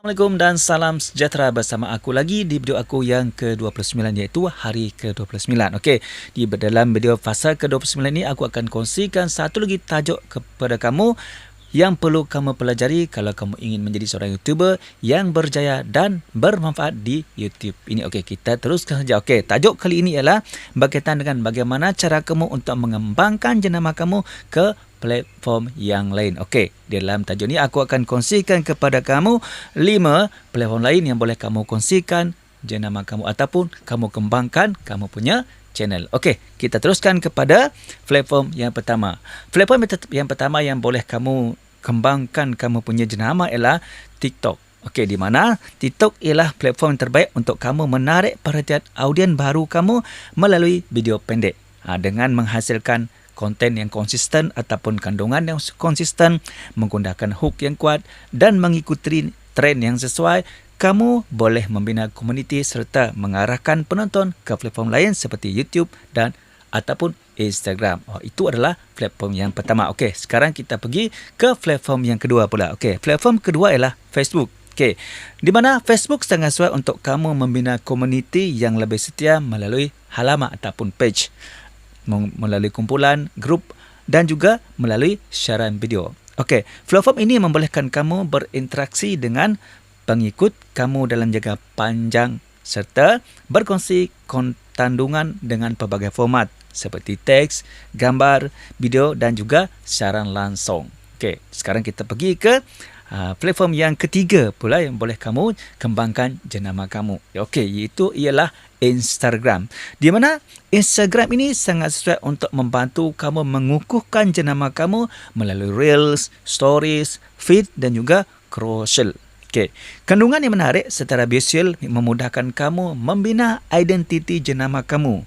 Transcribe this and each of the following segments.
Assalamualaikum dan salam sejahtera bersama aku lagi di video aku yang ke-29 iaitu hari ke-29. Okey, di dalam video fasa ke-29 ni aku akan kongsikan satu lagi tajuk kepada kamu yang perlu kamu pelajari kalau kamu ingin menjadi seorang YouTuber yang berjaya dan bermanfaat di YouTube ini. Okey, kita teruskan saja. Okey, tajuk kali ini ialah berkaitan dengan bagaimana cara kamu untuk mengembangkan jenama kamu ke platform yang lain. Okey, di dalam tajuk ni aku akan kongsikan kepada kamu 5 platform lain yang boleh kamu kongsikan jenama kamu ataupun kamu kembangkan kamu punya channel. Okey, kita teruskan kepada platform yang pertama. Platform yang pertama yang boleh kamu kembangkan kamu punya jenama ialah TikTok. Okey, di mana TikTok ialah platform terbaik untuk kamu menarik perhatian audien baru kamu melalui video pendek. Dengan menghasilkan konten yang konsisten ataupun kandungan yang konsisten, menggunakan hook yang kuat dan mengikuti trend yang sesuai, kamu boleh membina komuniti serta mengarahkan penonton ke platform lain seperti YouTube dan ataupun Instagram. Itu adalah platform yang pertama. Okey, sekarang kita pergi ke platform yang kedua pula. Okey, platform kedua ialah Facebook. Okey, di mana Facebook sangat sesuai untuk kamu membina komuniti yang lebih setia melalui halaman ataupun page, melalui kumpulan, grup dan juga melalui siaran video. Okey, platform ini membolehkan kamu berinteraksi dengan pengikut kamu dalam jangka panjang serta berkongsi kandungan dengan pelbagai format seperti teks, gambar, video dan juga siaran langsung. Okey, sekarang kita pergi ke platform yang ketiga pula yang boleh kamu kembangkan jenama kamu. Okey, iaitu ialah Instagram. Di mana Instagram ini sangat sesuai untuk membantu kamu mengukuhkan jenama kamu melalui Reels, Stories, Feed dan juga Social. Okey, kandungan yang menarik secara visual memudahkan kamu membina identiti jenama kamu,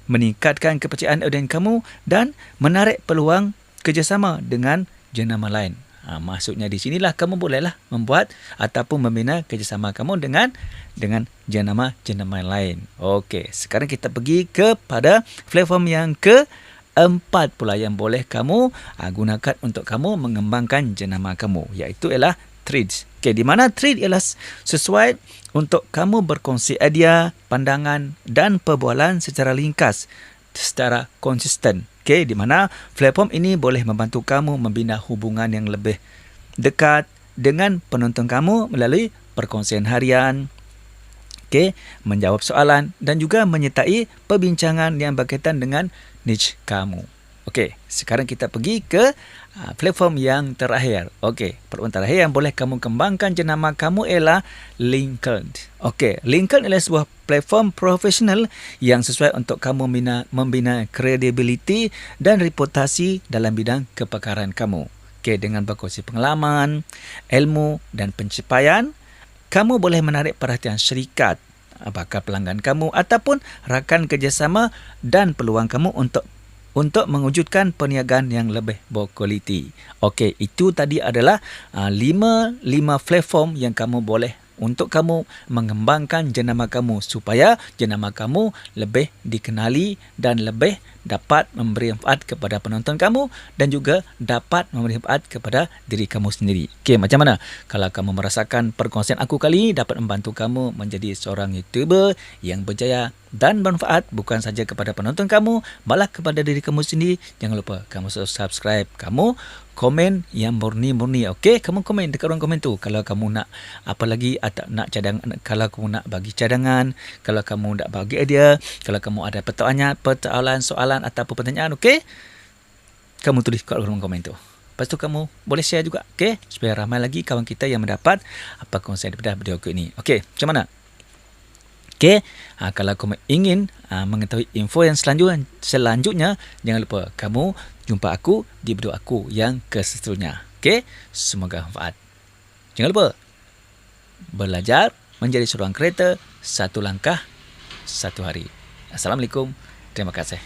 meningkatkan kepercayaan audien kamu dan menarik peluang kerjasama dengan jenama lain. Maksudnya di sinilah kamu bolehlah membuat ataupun membina kerjasama kamu dengan jenama-jenama lain. Okey, sekarang kita pergi kepada platform yang keempat pula yang boleh kamu gunakan untuk kamu mengembangkan jenama kamu, iaitu ialah Threads. Okey, di mana Threads ialah sesuai untuk kamu berkongsi idea, pandangan dan perbualan secara ringkas, secara konsisten. Okey, di mana platform ini boleh membantu kamu membina hubungan yang lebih dekat dengan penonton kamu melalui perkongsian harian, okey, menjawab soalan dan juga menyertai perbincangan yang berkaitan dengan niche kamu. Okey, sekarang kita pergi ke platform yang terakhir. Okey, platform terakhir yang boleh kamu kembangkan jenama kamu ialah LinkedIn. Okey, LinkedIn adalah sebuah platform profesional yang sesuai untuk kamu membina kredibiliti dan reputasi dalam bidang kepakaran kamu. Okey, dengan berkongsi pengalaman, ilmu dan pencapaian, kamu boleh menarik perhatian syarikat, bakal pelanggan kamu ataupun rakan kerjasama dan peluang kamu untuk mewujudkan perniagaan yang lebih berkualiti. Okey, itu tadi adalah 5 platform yang kamu boleh untuk kamu mengembangkan jenama kamu supaya jenama kamu lebih dikenali dan lebih dapat memberi manfaat kepada penonton kamu dan juga dapat memberi manfaat kepada diri kamu sendiri. Okey, macam mana? Kalau kamu merasakan perkongsian aku kali ini dapat membantu kamu menjadi seorang YouTuber yang berjaya dan bermanfaat bukan saja kepada penonton kamu, malah kepada diri kamu sendiri, jangan lupa kamu subscribe, kamu komen yang murni-murni. Okey, kamu komen dekat ruang komen tu kalau kamu nak apa lagi, atau nak cadangan, kalau kamu nak bagi cadangan, kalau kamu nak bagi idea, kalau kamu ada persoalan, soalan ataupun pertanyaan, okey, kamu tulis kat ruang komen tu. Lepas tu kamu boleh share juga, okey, supaya ramai lagi kawan kita yang mendapat apa konsep daripada video aku ini. Okey, macam mana? Okey, kalau kamu ingin mengetahui info yang selanjutnya, jangan lupa kamu jumpa aku di video aku yang seterusnya. Okey, semoga manfaat. Jangan lupa belajar menjadi seorang kreator satu langkah satu hari. Assalamualaikum. Terima kasih.